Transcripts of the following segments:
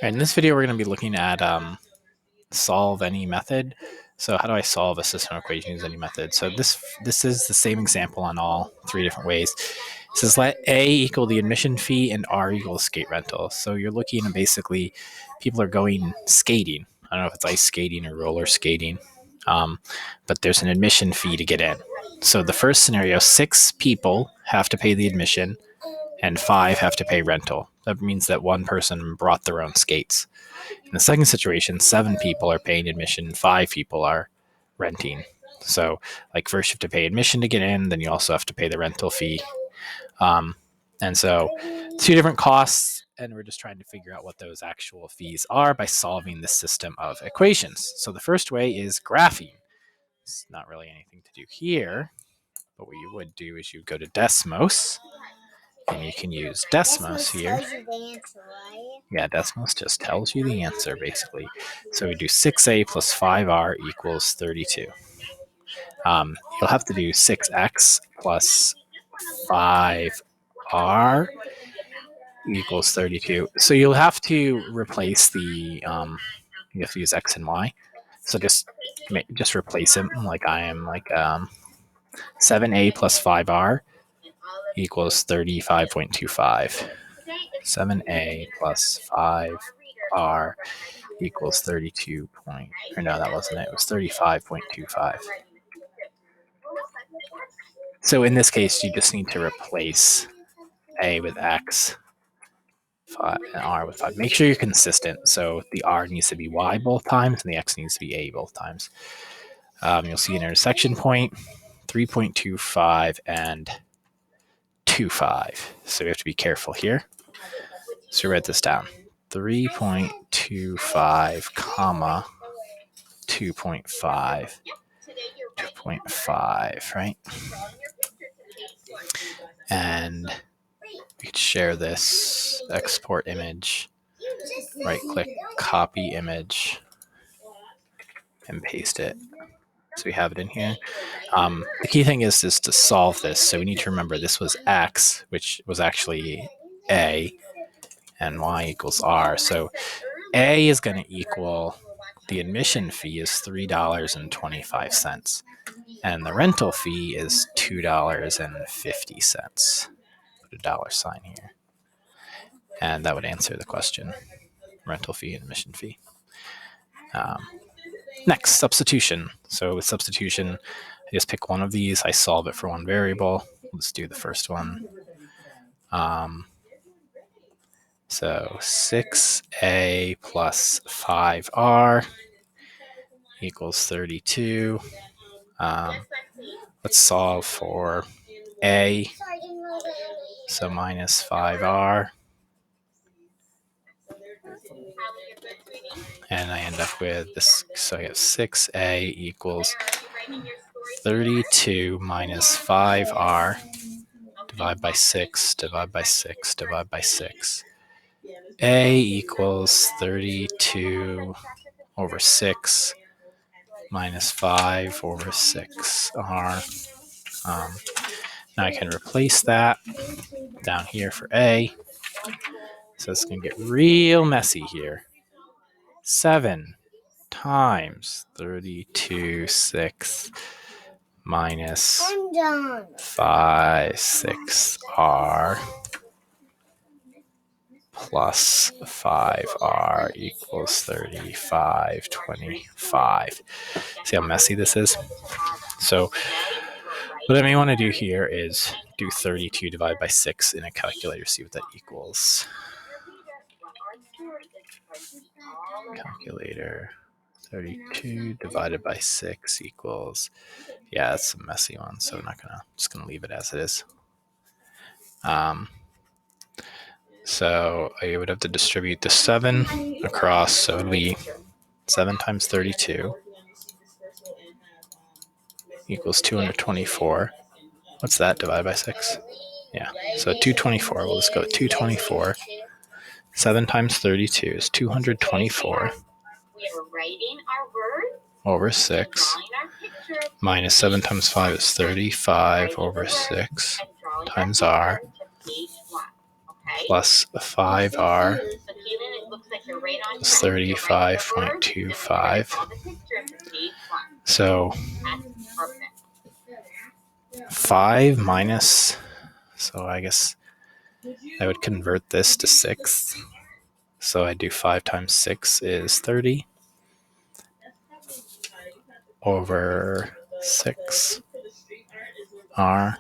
In this video, we're going to be looking at solve any method. So how do I solve a system equation using any method? So this is the same example on all three different ways. It says let A equal the admission fee and R equals skate rental. So you're looking at basically people are going skating. I don't know if it's ice skating or roller skating, but there's an admission fee to get in. So the first scenario, 6 people have to pay the admission and 5 have to pay rental. That means that one person brought their own skates. In the second situation, 7 people are paying admission, 5 people are renting. So, like, first you have to pay admission to get in, then you also have to pay the rental fee. And so, 2 different costs, and we're just trying to figure out what those actual fees are by solving this system of equations. So, the first way is graphing. It's not really anything to do here, but what you would do is you go to Desmos, and you can use Desmos here. Yeah, Desmos just tells you the answer, basically. So we do 6a plus 5r equals 32. You'll have to do 6x plus 5r equals 32. So you'll have to replace the, you have to use x and y. So just replace them like I am, like 7a plus 5r equals 35.25. 7a plus 5r equals 32 point, or no, that wasn't it. It was 35.25. So in this case, you just need to replace a with x, 5, and r with 5. Make sure you're consistent. So the r needs to be y both times, and the x needs to be a both times. You'll see an intersection point, 3.25 and 25. So we have to be careful here. So write this down. 3.25 comma 2.5, 2.5, right? And we could share this, export image, right click, copy image, and paste it. So we have it in here. The key thing is to solve this. So we need to remember this was x, which was actually a, and y equals r. So a is going to equal, the admission fee is $3.25, and the rental fee is $2.50. Put a dollar sign here, and that would answer the question: rental fee and admission fee. Next, substitution. So with substitution, I just pick one of these. I solve it for one variable. Let's do the first one. So 6a plus 5r equals 32. Let's solve for a. So minus 5r. And I end up with this. So I have 6a equals 32 minus 5r. Divide by 6, divide by 6, divide by 6. A equals 32 over 6 minus 5 over 6r. Now I can replace that down here for A. So it's going to get real messy here. 7 times 32 6 minus 5 6r plus 5r equals 35.25. See how messy this is? So what I may want to do here is do 32 divided by 6 in a calculator, see what that equals. Calculator, 32 divided by 6 equals, yeah, that's a messy one, so I'm just gonna leave it as it is. So I would have to distribute the 7 across, so it would be 7 times 32 equals 224. What's that divided by 6? Yeah, so 224. We'll just go 224. 7 times 32 is 224 over 6 minus 7 times 5 is 35 over 6 times r plus 5r is 35.25. So 5 minus, so I guess I would convert this to 6. So I do 5 times 6 is 30 over 6 r.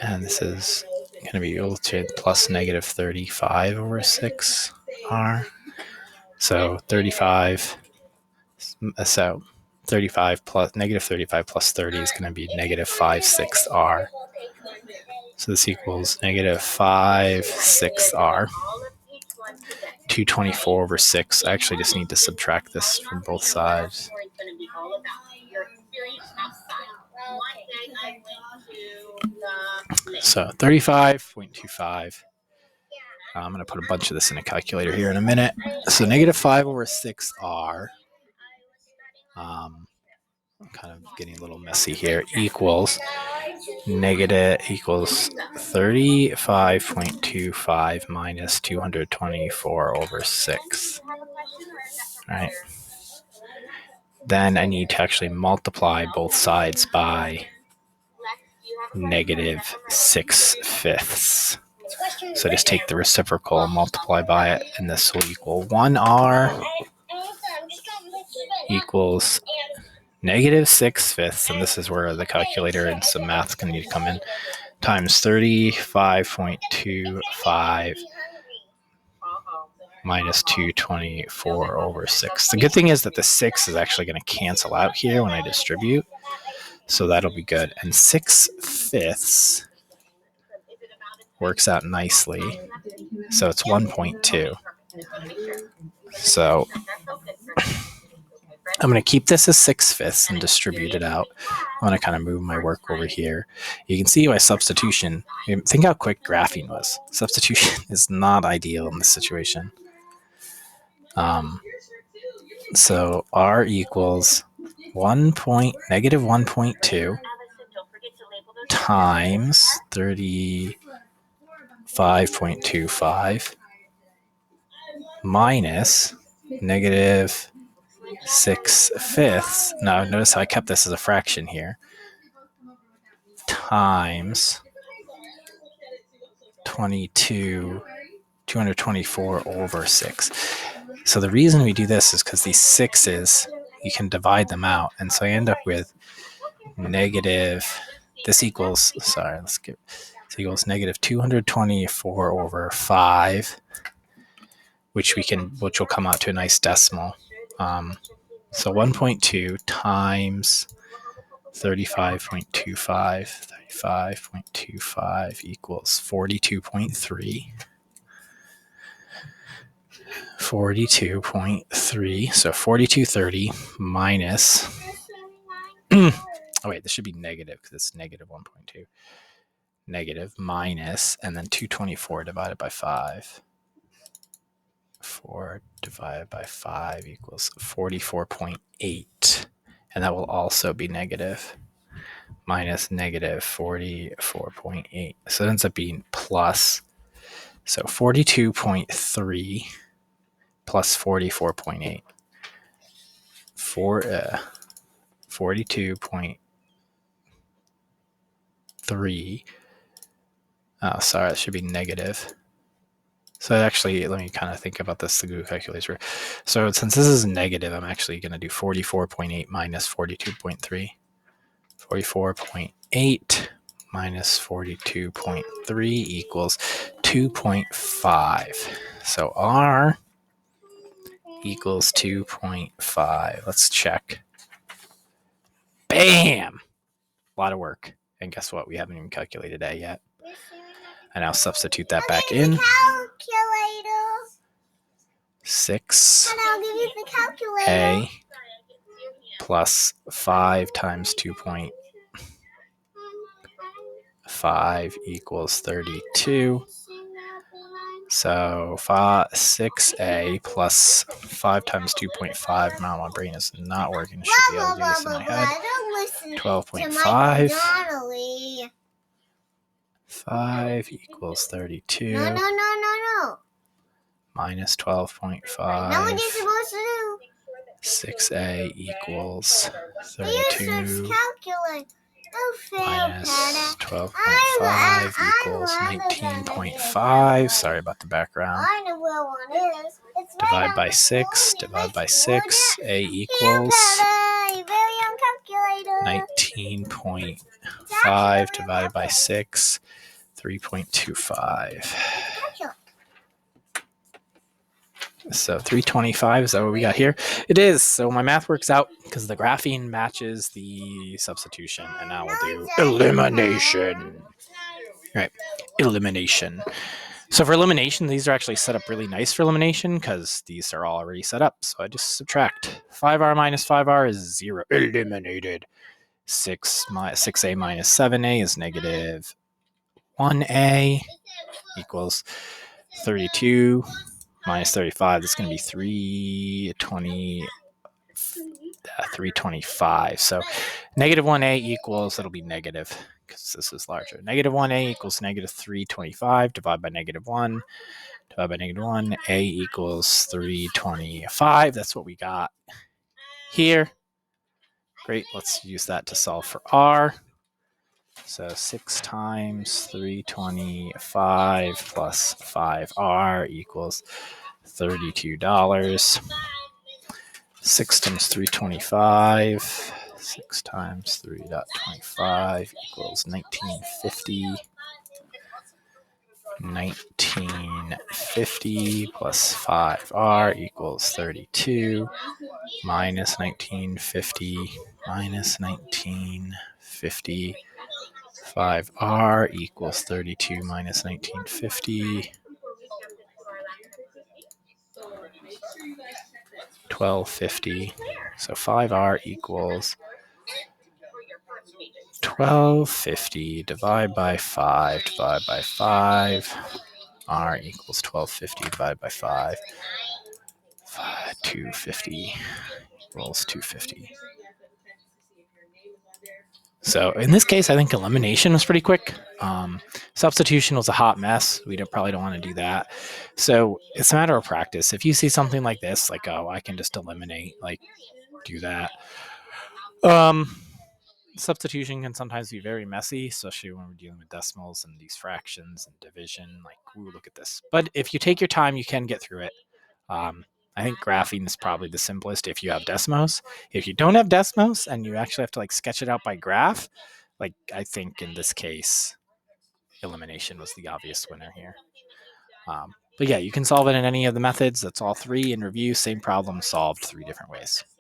And this is going to be equal to plus negative 35 over 6 r. So 35 plus negative 35 plus 30 is going to be negative 5/6r. So this equals negative 5/6r. 224 over 6. I actually just need to subtract this from both sides. So 35.25. I'm going to put a bunch of this in a calculator here in a minute. So negative 5 over 6r. I'm kind of getting a little messy here. Equals 35.25 minus 224 over 6. Right. Then I need to actually multiply both sides by negative 6/5. So just take the reciprocal, multiply by it, and this will equal 1r equals negative 6/5, and this is where the calculator and some math can need to come in, times 35.25 minus 224 over 6. The good thing is that the 6 is actually going to cancel out here when I distribute, so that'll be good. And 6/5 works out nicely, so it's 1.2. So I'm going to keep this as 6/5 and distribute it out. I'm going to kind of move my work over here. You can see my substitution. Think how quick graphing was. Substitution is not ideal in this situation. So r equals negative 1.2 times 35.25 minus negative 6/5. Now notice how I kept this as a fraction here. Times 224 over 6. So the reason we do this is because these 6's, you can divide them out. And so I end up with negative, this equals negative 224 over 5, which will come out to a nice decimal. So 1.2 times 35.25 equals 42.3. 42.3. So 4230 minus. Oh wait, this should be negative because it's negative 1.2. Negative minus, and then 224 divided by 5. 4 divided by 5 equals 44.8. And that will also be negative. Minus negative 44.8. So it ends up being plus. So 42.3 plus 44.8. 42.3. Oh, sorry, it should be negative. So actually, let me kind of think about this, the Google calculator. So since this is negative, I'm actually going to do 44.8 minus 42.3. 44.8 minus 42.3 equals 2.5. So R equals 2.5. Let's check. Bam! A lot of work. And guess what? We haven't even calculated A yet. I now substitute that back in. 6A plus 5 times 2.5 equals 32. So 6A plus 5 times 2.5. Now my brain is not working. I should be able to do this in my head. 12.5. 5 equals 32. No. minus Now what 12.5. are you supposed to do? 6a equals Use 32 calculate. No fail, minus Dada. 12.5 equals I'm 19.5. Sorry about the background. I know where one is. It's right Divide on by the 6. phone. Divide by Let's 6. do A that. equals Here, Dada, very young calculator. 19.5 divided by 6. 3.25. So 325, is that what we got here? It is. So my math works out because the graphing matches the substitution. And now we'll do elimination. All right, elimination. So for elimination, these are actually set up really nice for elimination because these are already set up. So I just subtract. 5r minus 5r is 0. Eliminated. 6a minus 7a is negative 1a equals 32 minus 35. That's going to be 325. So negative 1a equals, it'll be negative because this is larger. Negative 1a equals negative 325. Divide by negative 1. Divide by negative 1. A equals 325. That's what we got here. Great. Let's use that to solve for r. So 6 times 325 plus 5r equals $32. 6 times 325. 6 times 3.25 equals 1950. 1950 plus 5r equals 32 minus 1950 minus 1950. 5r equals 32 minus 1950. 1250. So 5r equals 1250. Divide by 5. Divide by 5. R equals 1250. Divide by 5. 250 equals 250. So in this case, I think elimination was pretty quick. Substitution was a hot mess. We probably don't want to do that. So it's a matter of practice. If you see something like this, like, oh, I can just eliminate, like, do that. Substitution can sometimes be very messy, especially when we're dealing with decimals and these fractions and division. Like, ooh, look at this. But if you take your time, you can get through it. I think graphing is probably the simplest if you have Desmos. If you don't have Desmos and you actually have to like sketch it out by graph, like I think in this case, elimination was the obvious winner here. But yeah, you can solve it in any of the methods. That's all three in review. Same problem solved 3 different ways.